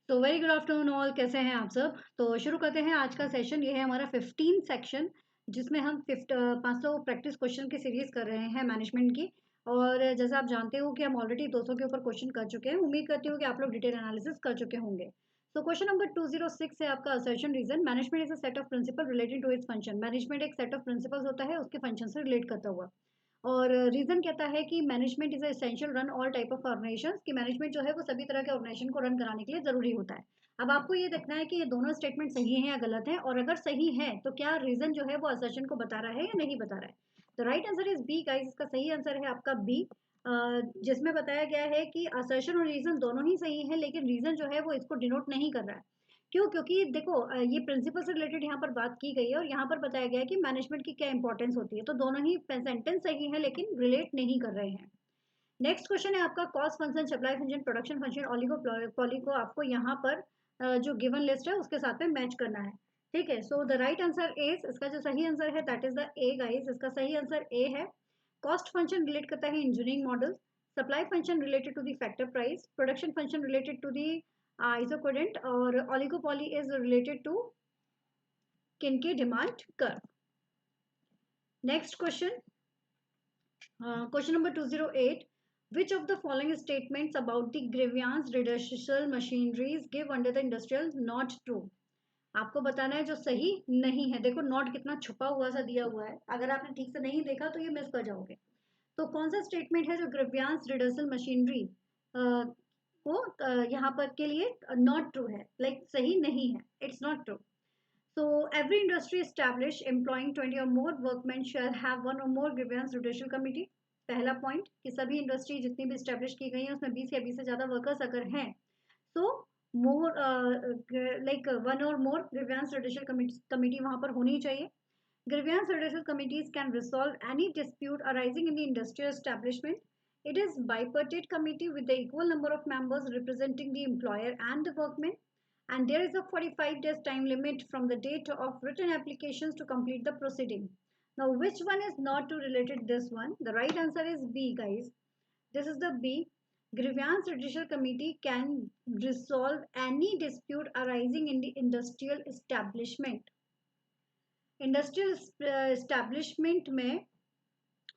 तो very good afternoon all, कैसे हैं आप सब। तो शुरू करते हैं आज का सेशन। ये है हमारा 15 सेक्शन, जिसमें हम 500 प्रैक्टिस क्वेश्चन की सीरीज कर रहे हैं मैनेजमेंट की। और जैसा आप जानते हो कि हम ऑलरेडी 200 के ऊपर क्वेश्चन कर चुके हैं। उम्मीद करती हूँ कि आप लोग डिटेल एनालिसिस कर चुके होंगे। तो क्वेश्चन नंबर 206 है आपका assertion reason. Management is a set of principle relating to its function. Management एक सेट ऑफ प्रिंसिपल्स होता है उसके फंक्शन से रिलेट करता हुआ। और रीजन कहता है कि management is essential run all type of organisations, कि मैनेजमेंट जो है वो सभी तरह के ऑर्गेनाइजेशन को रन कराने के लिए जरूरी होता है। अब आपको ये देखना है कि ये दोनों स्टेटमेंट सही हैं या गलत हैं, और अगर सही है तो क्या रीजन जो है वो असर्शन को बता रहा है या नहीं बता रहा है। तो right answer is B guys. इसका सही आंसर है आपका बी, जिसमें बताया गया है कि असर्शन और रीजन दोनों ही सही है, लेकिन रीजन जो है वो इसको डिनोट नहीं कर रहा है। क्यों? क्योंकि देखो, ये प्रिंसिपल से रिलेटेड यहाँ पर बात की गई है, और यहाँ पर बताया गया है कि मैनेजमेंट की क्या इंपॉर्टेंस होती है। तो दोनों ही सेंटेंस सही है, लेकिन रिलेट नहीं कर रहे हैं। नेक्स्ट क्वेश्चन है आपका cost function, supply function, production function, oligopoly को आपको यहाँ पर जो गिवन लिस्ट है उसके साथ में मैच करना है। ठीक है, so the right answer is, इसका जो सही आंसर है that is the A guys. इसका सही आंसर ए है। कॉस्ट फंक्शन रिलेट करता है engineering model, supply function related to the factor price, production function related to the isoquant, और oligopoly is related to kinked demand curve. Next question, question number 208. Which of the following statements about the grievance redressal machineries give under the industrial not true? आपको बताना है जो सही नहीं है। देखो note कितना छुपा हुआ सा दिया हुआ है, अगर आपने ठीक से नहीं देखा तो ये मिस कर जाओगे। तो कौन सा स्टेटमेंट है जो ग्रीवियंस रिडर्सल मशीनरी को यहाँ पर के लिए नॉट ट्रू है, लाइक सही नहीं है, it's not true. So every industry established employing 20 or more workmen shall have one or more grievance redressal committee. पहला पॉइंट कि सभी इंडस्ट्री जितनी भी स्टैब्लिश की गई हैं उसमें 20 या 20 से ज़्यादा वर्कर्स अगर हैं तो मोर लाइक वन और मोर ग्रीवियंस रिडर्सल कमिटी वहाँ पर होनी चाहिए। Grievance redressal committees can resolve any dispute arising in the industrial establishment. It is bipartite committee with the equal number of members representing the employer and the workmen, and there is a 45 days time limit from the date of written applications to complete the proceeding. Now, which one is not to related this one? The right answer is B, guys. This is the B. Grievance Judicial Committee can resolve any dispute arising in the industrial establishment. Industrial establishment में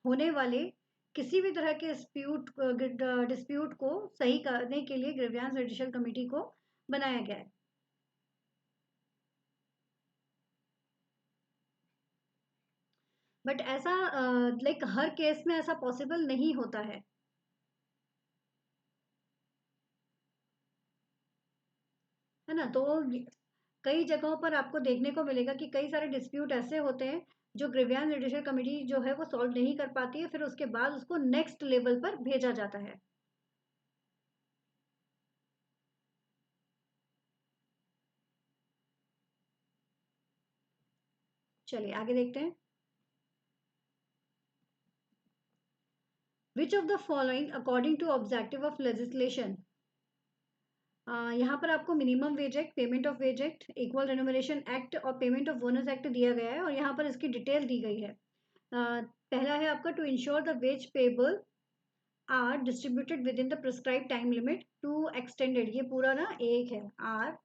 होने वाले किसी भी तरह के dispute को सही करने के लिए ग्रीवियंस जुडिशियल कमेटी को बनाया गया है। बट ऐसा लाइक हर केस में ऐसा पॉसिबल नहीं होता है ना। तो कई जगहों पर आपको देखने को मिलेगा कि कई सारे डिस्प्यूट ऐसे होते हैं जो ग्रीवियंस जुडिशियल कमेटी जो है वो सॉल्व नहीं कर पाती है, फिर उसके बाद उसको नेक्स्ट लेवल पर भेजा जाता है। चलिए आगे देखते हैं। Which of the following according to objective of legislation? यहाँ पर आपको minimum wage act, payment of wage act, equal remuneration act और पेमेंट ऑफ बोनस एक्ट दिया गया है, और यहाँ पर इसकी डिटेल दी गई है। पहला है आपका to ensure the wage payable are distributed within the prescribe time limit to extended, ये पूरा ना एक है or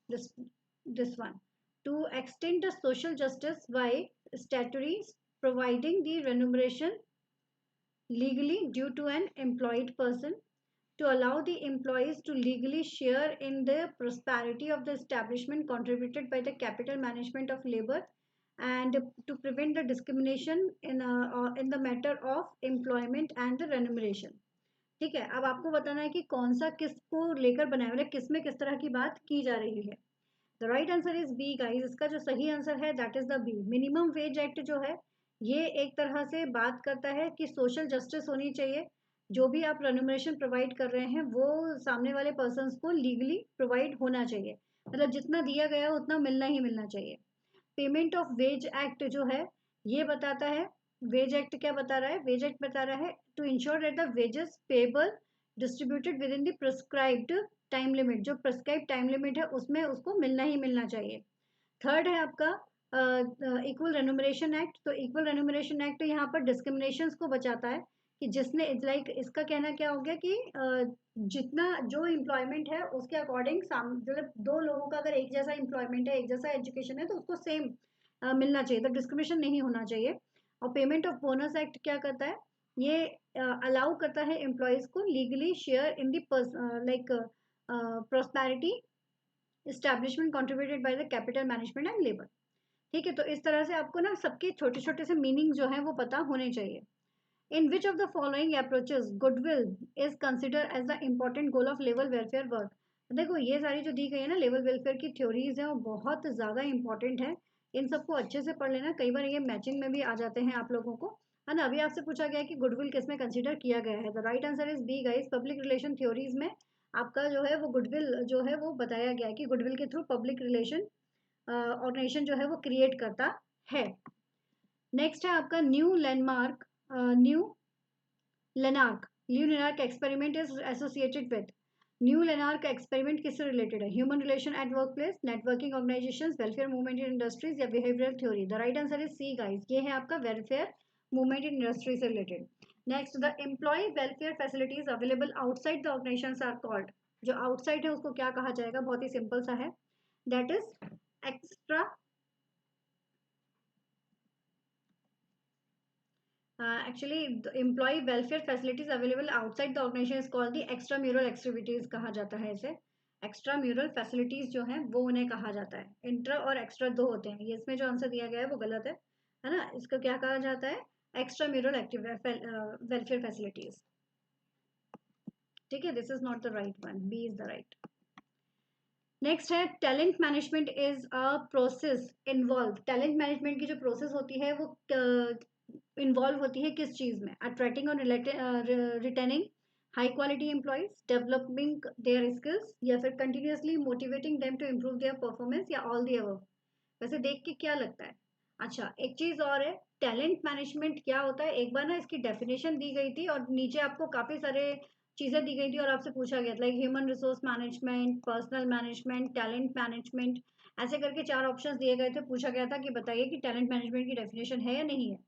this one, to extend the social justice by statutory providing the remuneration legally due to an employed person, to allow the employees to legally share in the prosperity of the establishment contributed by the capital management of labor, and to prevent the discrimination in the matter of employment and the remuneration. ठीक है, अब आपको बताना है कि कौन सा किसको लेकर बनाया, मतलब किस में किस तरह की बात की जा रही है। The right answer is B guys. इसका जो सही आंसर है that is the B. Minimum wage act जो है ये एक तरह से बात करता है कि सोशल जस्टिस होनी चाहिए, जो भी आप रेन्यूमरेशन प्रोवाइड कर रहे हैं वो सामने वाले पर्सन को लीगली प्रोवाइड होना चाहिए, मतलब जितना दिया गया है उतना मिलना ही मिलना चाहिए। पेमेंट ऑफ वेज एक्ट जो है ये बताता है, वेज एक्ट क्या बता रहा है, वेज एक्ट बता रहा है to ensure that the wages payable distributed within the prescribed time limit, जो प्रिस्क्राइब टाइम लिमिट है उसमें उसको मिलना ही मिलना चाहिए। थर्ड है आपका इक्वल रेन्यूमरेशन एक्ट। तो इक्वल रेन्यूमरेशन एक्ट यहाँ पर डिस्क्रिमिनेशन को बचाता है कि जिसने लाइक इसका कहना क्या हो गया कि जितना जो एम्प्लॉयमेंट है उसके अकॉर्डिंग मतलब दो लोगों का अगर एक जैसा एम्प्लॉयमेंट है, एक जैसा एजुकेशन है, तो उसको सेम मिलना चाहिए, तो डिस्क्रिमिनेशन नहीं होना चाहिए। और पेमेंट ऑफ बोनस एक्ट क्या करता है, ये अलाउ करता है एम्प्लॉयज को legally share in the like prosperity establishment contributed by the capital management and labour. ठीक है, तो इस तरह से आपको ना सबके छोटे छोटे से मीनिंग जो है वो पता होने चाहिए। In which of the following approaches goodwill is considered as the important goal of level welfare work? देखो ये सारी जो दी गई है ना लेवल वेलफेयर की थ्योरीज है वो बहुत ज़्यादा इंपॉर्टेंट है। इन सबको अच्छे से पढ़ लेना, कई बार ये मैचिंग में भी आ जाते हैं आप लोगों को, है ना। अभी आपसे पूछा गया है कि गुडविल किस में कंसिडर किया गया है, the right answer is B guys, public relation theories में आपका जो है वो गुडविल जो है वो बताया गया है कि गुडविल के थ्रू पब्लिक रिलेशन ऑर्गेनाइजेशन जो है वो क्रिएट करता है। नेक्स्ट है आपका new landmark, New Lanark, New Lanark experiment is associated with, New Lanark experiment किससे रिलेटेड है, human relation at work place, networking organisations, welfare movement in industries या behavioural theory. The right answer is C guys, ये है आपका welfare movement in industry से related. Next, the employ welfare facilities available outside the organisations are called, जो outside है उसको क्या कहा जाएगा, बहुत ही सिंपल सा है, that is extra actually employ welfare facilities available outside the organisation is called the extra mural activities कहा जाता है इसे। एक्स्ट्रा म्यूरल फैसिलिटीज जो हैं वो उन्हें कहा जाता है। इंट्रा और एक्स्ट्रा दो होते हैं, ये इसमें जो आंसर दिया गया है वो गलत है ना। इसको क्या कहा जाता है, एक्स्ट्रा म्यूरल वेलफेयर फैसिलिटीज। ठीक है, this is not the right one, B is the right. Next है talent management is a process involve, talent management की जो प्रोसेस होती है वो इन्वॉल्व होती है किस चीज में, अट्रैक्टिंग और retaining high quality employees, developing their skills, या फिर continuously motivating them to improve their performance, या ऑल दी अबव। वैसे देख के क्या लगता है। अच्छा एक चीज और है, टैलेंट मैनेजमेंट क्या होता है, एक बार ना इसकी डेफिनेशन दी गई थी और नीचे आपको काफी सारे चीजें दी गई थी और आपसे पूछा गया था like human resource management, personal management, talent management, ऐसे करके चार ऑप्शंस दिए गए थे। पूछा गया था कि बताइए कि टैलेंट मैनेजमेंट की डेफिनेशन है या नहीं है।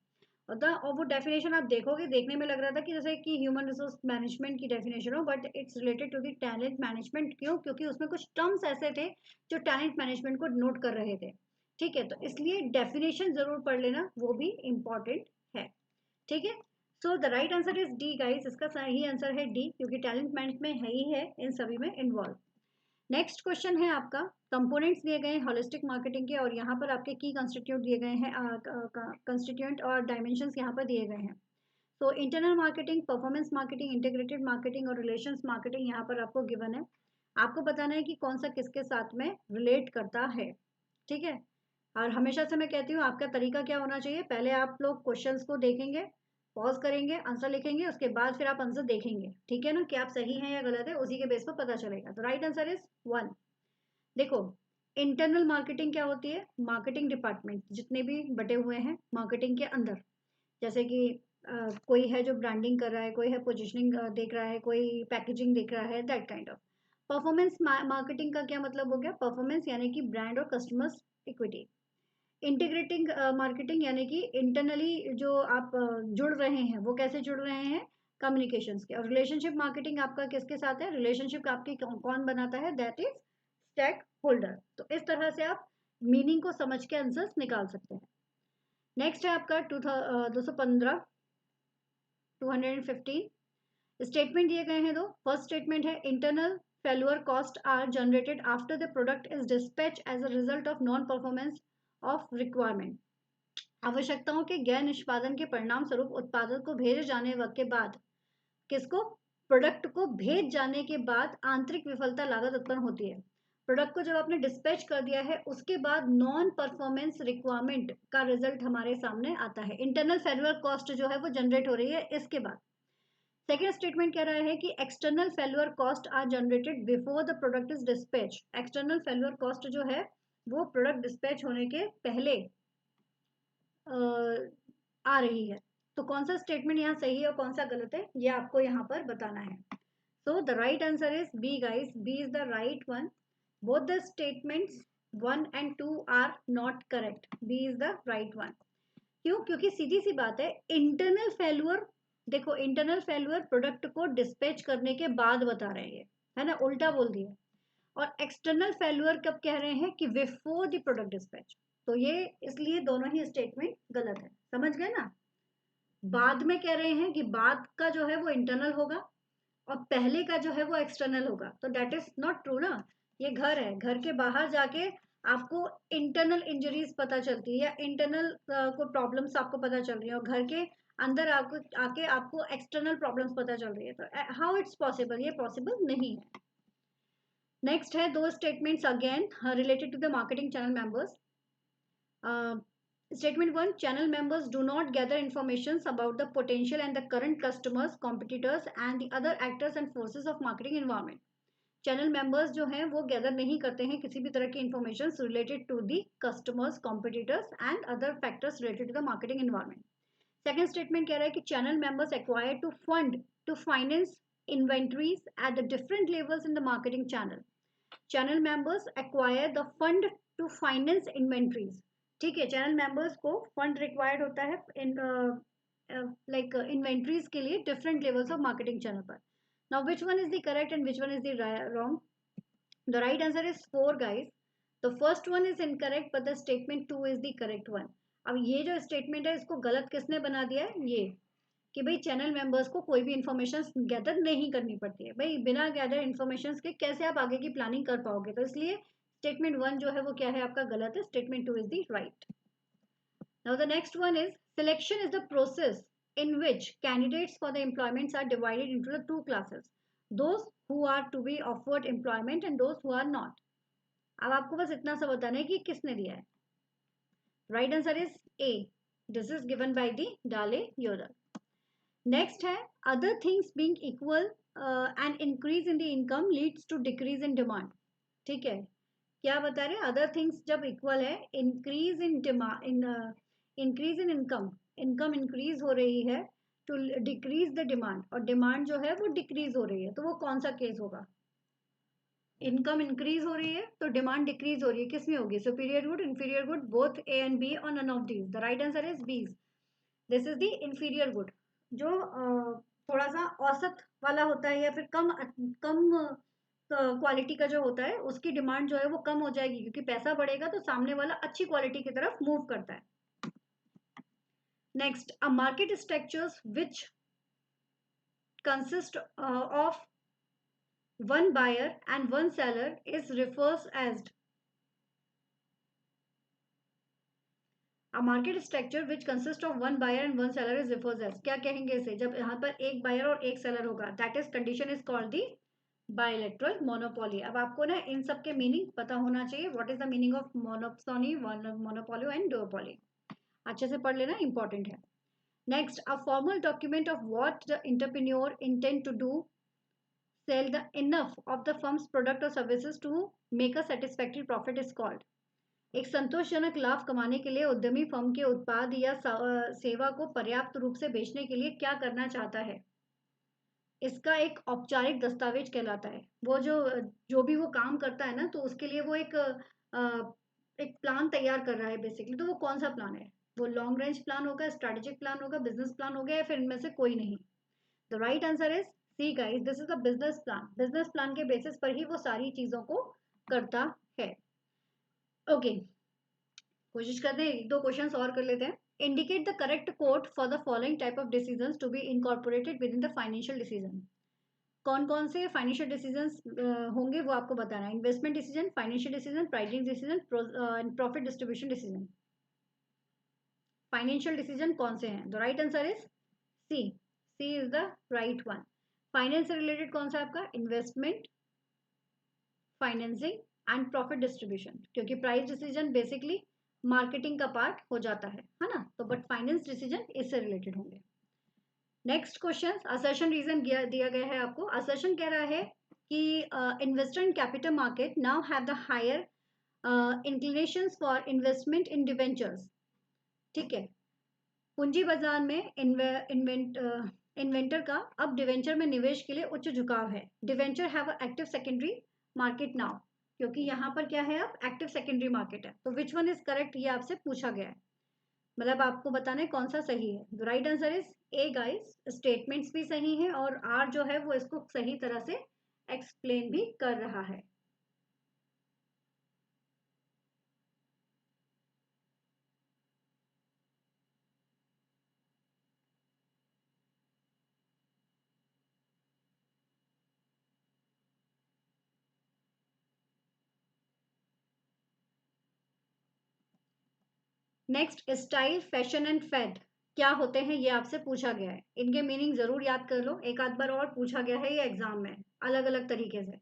और वो डेफिनेशन आप देखोगे, देखने में लग रहा था कि जैसे कि ह्यूमन रिसोर्स मैनेजमेंट की डेफिनेशन हो, but it's related to the talent management. क्यों, क्योंकि उसमें कुछ टर्म्स ऐसे थे जो टैलेंट मैनेजमेंट को नोट कर रहे थे। ठीक है, तो इसलिए डेफिनेशन जरूर पढ़ लेना, वो भी इंपॉर्टेंट है। ठीक है, so the right answer is D guys, इसका सही आंसर है डी, क्योंकि टैलेंट मैनेजमेंट है ही है इन सभी में इन्वॉल्व। नेक्स्ट क्वेश्चन है आपका, कंपोनेंट्स दिए गए हैं होलिस्टिक मार्केटिंग के और यहाँ पर आपके की कंस्टिट्यूट दिए गए हैं, कंस्टिट्यूएंट और डायमेंशंस यहाँ पर दिए गए हैं। तो internal marketing, performance marketing, integrated marketing और रिलेशंस मार्केटिंग यहाँ पर आपको गिवन है। आपको बताना है कि कौन सा किसके साथ में रिलेट करता है। ठीक है, और हमेशा से मैं कहती हूँ आपका तरीका क्या होना चाहिए, पहले आप लोग क्वेश्चंस को देखेंगे, पॉज करेंगे, आंसर लिखेंगे, उसके बाद फिर आप आंसर देखेंगे। ठीक है ना, कि आप सही हैं या गलत है, उसी के बेस पर पता चलेगा। तो राइट आंसर इज वन। देखो इंटरनल मार्केटिंग क्या होती है, मार्केटिंग डिपार्टमेंट जितने भी बटे हुए हैं मार्केटिंग के अंदर, जैसे कि कोई है जो ब्रांडिंग कर रहा है, कोई है पोजिशनिंग देख रहा है, कोई पैकेजिंग देख रहा है, that kind of. Performance marketing का क्या मतलब हो गया, परफॉर्मेंस यानी कि ब्रांड और कस्टमर्स इक्विटी। इंटीग्रेटिंग मार्केटिंग यानी कि इंटरनली जो आप जुड़ रहे हैं वो कैसे जुड़ रहे हैं, कम्युनिकेशंस के। और रिलेशनशिप मार्केटिंग आपका किसके साथ है, रिलेशनशिप आपकी कौन बनाता है, दैट इज स्टेक होल्डर। तो इस तरह से आप मीनिंग को समझ के आंसर्स निकाल सकते हैं। नेक्स्ट है आपका 215 215 स्टेटमेंट दिए गए हैं दो। फर्स्ट स्टेटमेंट है internal failure cost are generated after the product is dispatch as a result of non performance of requirement. आवश्यकताओं के गैर निष्पादन के परिणाम स्वरूप उत्पादन को भेजे जाने के बाद, किसको, प्रोडक्ट को भेज जाने के बाद आंतरिक विफलता लागत उत्पन्न होती है। प्रोडक्ट को जब आपने डिस्पैच कर दिया है उसके बाद नॉन परफॉर्मेंस रिक्वायरमेंट का रिजल्ट हमारे सामने आता है। इंटरनल फेल्यूर कॉस्ट जो है वो जनरेट हो रही है इसके बाद। सेकेंड स्टेटमेंट कह रहा है कि external failure cost are generated before the product is dispatch. External failure cost जो है वो प्रोडक्ट डिस्पैच होने के पहले आ रही है। तो कौन सा स्टेटमेंट यहाँ सही है और कौन सा गलत है, ये आपको यहाँ पर बताना है। So the right answer is B guys, B is the right one. Both the statements 1 and 2 are not correct, B is the right one. क्यों, क्योंकि सीधी सी बात है, इंटरनल फेल्यूर देखो इंटरनल फेल्यूर प्रोडक्ट को डिस्पैच करने के बाद बता रहे हैं, है ना, उल्टा बोल दिया। और एक्सटर्नल फेल्यूर कब कह रहे हैं कि बिफोर द प्रोडक्ट डिस्पैच। तो ये इसलिए दोनों ही स्टेटमेंट गलत है, समझ गए ना। बाद में कह रहे हैं कि बाद का जो है वो इंटरनल होगा और पहले का जो है वो एक्सटर्नल होगा, तो दैट इज नॉट ट्रू ना। ये घर है, घर के बाहर जाके आपको इंटरनल इंजरीज पता चलती है या इंटरनल को प्रॉब्लम्स आपको पता चल रही है, और घर के अंदर आपको आके आपको एक्सटर्नल प्रॉब्लम्स पता चल रही है, तो हाउ इट्स पॉसिबल, ये पॉसिबल नहीं है। नेक्स्ट है दो statements again related to the marketing channel members. Statement 1, channel members do not gather information about the potential and the current customers, competitors and the other actors and forces of marketing environment. Channel members जो हैं वो gather नहीं करते हैं किसी भी तरह की information related to the customers, competitors and other factors related to the marketing environment. Second statement कह रहा है कि channel members acquire to fund to finance inventories at the different levels in the marketing channel. Channel members acquire the fund to finance inventories. ठीक है, channel members को fund required होता है in like inventories के लिए different levels of marketing channel पर। Now which one is the correct and which one is the wrong? The right answer is 4 guys. The first one is incorrect but the statement 2 is the correct one. अब ये जो statement है इसको गलत किसने बना दिया है? ये कि भाई चैनल मेंबर्स को कोई भी इंफॉर्मेशन गैदर नहीं करनी पड़ती है। भाई बिना गैदर इंफॉर्मेशन के कैसे आप आगे की प्लानिंग कर पाओगे? तो इसलिए स्टेटमेंट 1 जो है वो क्या है आपका गलत है, statement 2 is the right. Now the next one is selection is the process in which candidates for the employments are divided into the two classes, those who are to be offered employment and those who are not. अब आपको बस इतना सा बताना है कि किसने दिया है। Right answer is A, this is given by the Dale Yoder. Next है other things being equal and increase in the income leads to decrease in demand. ठीक है, क्या बता रहे हैं? अदर थिंग्स जब इक्वल है, increase in demand, increase in income, income increase हो रही है टू डिक्रीज द डिमांड, और डिमांड जो है वो डिक्रीज हो रही है, तो वो कौन सा केस होगा? इनकम इंक्रीज हो रही है तो डिमांड डिक्रीज हो रही है, किसमें होगी? Superior good, inferior good, both A and B और none of these. The right answer is B, this is the inferior good. जो थोड़ा सा औसत वाला होता है या फिर कम कम क्वालिटी का जो होता है उसकी डिमांड जो है वो कम हो जाएगी, क्योंकि पैसा बढ़ेगा तो सामने वाला अच्छी क्वालिटी की तरफ मूव करता है। Next, a market structures which consist of one buyer and one seller is refers as a market structure which consists of one buyer and one seller is refers as। क्या कहेंगे इसे? जब यहाँ पर एक बायर और एक सेलर होगा, that is condition is called the bilateral monopoly. अब आपको ना इन सब के मीनिंग पता होना चाहिए। What is the meaning of monopoly, monopoly and duopoly? अच्छे से पढ़ लेना, इंपॉर्टेंट है। Next, a formal document of what the entrepreneur intend to do sell the enough of the firm's product or services to make a satisfactory profit is called। एक संतोषजनक लाभ कमाने के लिए उद्यमी फर्म के उत्पाद या सेवा को पर्याप्त रूप से बेचने के लिए क्या करना चाहता है, इसका एक औपचारिक दस्तावेज कहलाता है। वो जो जो भी वो काम करता है ना, तो उसके लिए वो एक प्लान तैयार कर रहा है बेसिकली। तो वो कौन सा प्लान है? वो लॉन्ग रेंज प्लान होगा, स्ट्रेटेजिक प्लान होगा, बिजनेस प्लान होगा, या फिर इनमें से कोई नहीं? The right answer is C guys, this is the business plan. Business plan के बेसिस पर ही वो सारी चीजों को करता है। ओके, कोशिश करते हैं, एक दो क्वेश्चंस और कर लेते हैं। Indicate the correct code for the following type of decisions to be incorporated within the financial decision. कौन कौन से फाइनेंशियल डिसीजंस होंगे वो आपको बताना है। Investment decision, financial decision, pricing decision, profit distribution decision. Financial decision कौन से हैं? The right answer is C, C is the right one. Finance से रिलेटेड कौन सा आपका? Investment, financing and profit distribution, क्योंकि प्राइस डिसीजन बेसिकली मार्केटिंग का part हो जाता है ना, तो बट फाइनेंस डिसीजन इससे रिलेटेड होंगे। नेक्स्ट क्वेश्चन, असर्शन रीजन दिया गया है आपको। असर्शन कह रहा है कि investor in capital market now have the higher inclinations for investment in debentures. ठीक है, पूंजी बाजार में इन्वेंटर का अब डिवेंचर में निवेश के लिए उच्च झुकाव है। Debenture have active secondary market now, क्योंकि यहाँ पर क्या है, अब एक्टिव सेकेंडरी मार्केट है। तो विच वन इज करेक्ट, ये आपसे पूछा गया है। मतलब आपको बताना है कौन सा सही है। The right answer is A guys, statements भी सही है और आर जो है वो इसको सही तरह से एक्सप्लेन भी कर रहा है। Next, style, fashion and fad क्या होते हैं ये आपसे पूछा गया है। इनके मीनिंग जरूर याद कर लो, एक आध बार और पूछा गया है ये एग्जाम में अलग अलग तरीके से।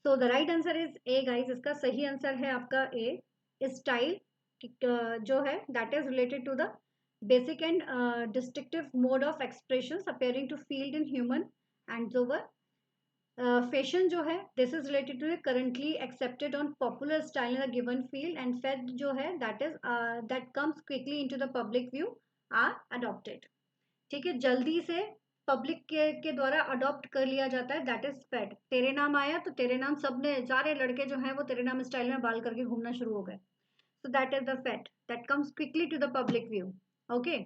So the right answer is A guys, इसका सही आंसर है आपका ए। स्टाइल जो है that is related to the basic and distinctive mode of expression appearing to field in human endeavour. Fashion जो है this is related to currently accepted on popular style in a given field and fad जो है that is that comes quickly into the public view or adopted. ठीक है, जल्दी से public के द्वारा अडॉप्ट कर लिया जाता है, दैट इज फैड। तेरे नाम आया तो तेरे नाम सबने, सारे लड़के जो हैं वो तेरे नाम स्टाइल में बाल करके घूमना शुरू हो गए। So that is the fad that comes quickly to the public view. Okay,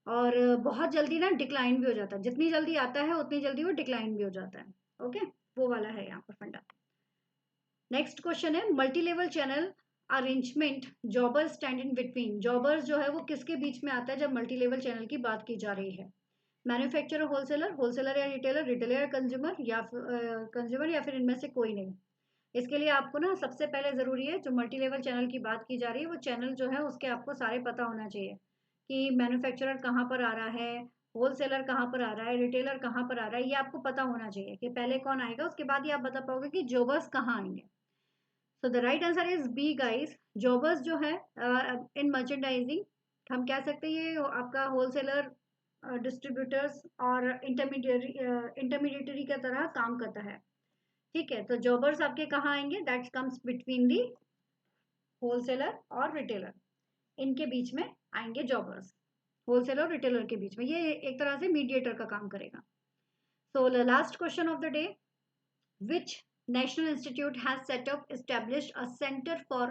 और बहुत जल्दी ना डिक्लाइन भी हो जाता है, जितनी जल्दी आता है उतनी जल्दी वो डिक्लाइन भी हो जाता है। ओके, वो वाला है यहाँ पर फंडा। नेक्स्ट क्वेश्चन है, multi level channel arrangement jobbers stand in between. Jobbers जो है वो किसके बीच में आता है जब मल्टी लेवल चैनल की बात की जा रही है? मैन्युफैक्चरर, होलसेलर, होलसेलर या रिटेलर, रिटेलर या कंज्यूमर, या कंज्यूमर, या फिर इनमें से कोई नहीं। इसके लिए आपको ना सबसे पहले ज़रूरी है, जो मल्टी लेवल चैनल की बात की जा रही है वो चैनल जो है उसके आपको सारे पता होना चाहिए कि मैन्युफैक्चरर कहाँ पर आ रहा है, होलसेलर कहाँ पर आ रहा है, रिटेलर कहाँ पर आ रहा है, ये आपको पता होना चाहिए कि पहले कौन आएगा, उसके बाद ही आप बता पाओगे कि जॉबर्स कहाँ आएंगे। So the right answer is B guys. Jobbers जो है इन मर्चेंडाइजिंग, हम कह सकते हैं ये आपका होलसेलर, डिस्ट्रीब्यूटर्स और इंटरमीडिएटरी की तरह काम करता है। ठीक है, तो जॉबर्स आपके कहाँ आएंगे? That comes between the wholesaler और रिटेलर, इनके बीच में आएंगे जॉबर्स। होलसेलर और रिटेलर के बीच में ये एक तरह से मीडिएटर का काम करेगा। So the last question of the day, which national institute has set up established a center for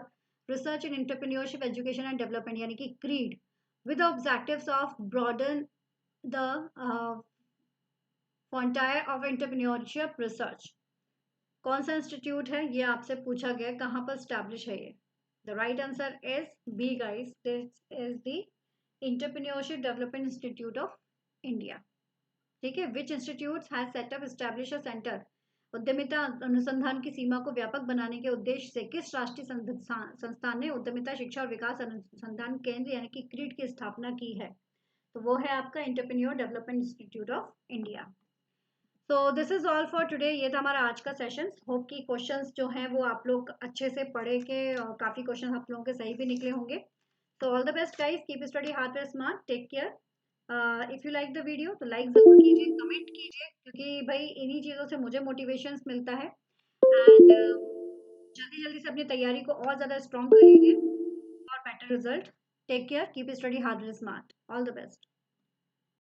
research in entrepreneurship education and development, यानी कि CREED, with the objectives of broaden the frontier of entrepreneurship research। कौन सा institute है ये आपसे पूछा गया, कहाँ पर स्टैब्लिश है ये? The right answer is B guys, this is the entrepreneurship development institute of India. ठीक है, which institute has set up establish a centre, उद्यमिता अनुसंधान की सीमा को व्यापक बनाने के उद्देश्य से किस राष्ट्रीय संस्थान ने उद्यमिता शिक्षा और विकास अनुसंधान केंद्र यानी कि क्रीड की स्थापना की है? तो वो है आपका entrepreneur development institute of India. तो this is all for today, ये था हमारा आज का सेशन। होप कि क्वेश्चंस जो हैं वो आप लोग अच्छे से पढ़े के, और काफ़ी क्वेश्चन आप लोगों के सही भी निकले होंगे। तो all the best guys, keep study hard and smart, take care. If you like the video तो लाइक ज़रूर कीजिए, कमेंट कीजिए, क्योंकि भाई इन्हीं चीज़ों से मुझे मोटिवेशन मिलता है। एंड जल्दी जल्दी से अपनी तैयारी को और ज़्यादा स्ट्रॉन्ग कर लीजिए और better result. Take care, keep study hard and smart, all the best.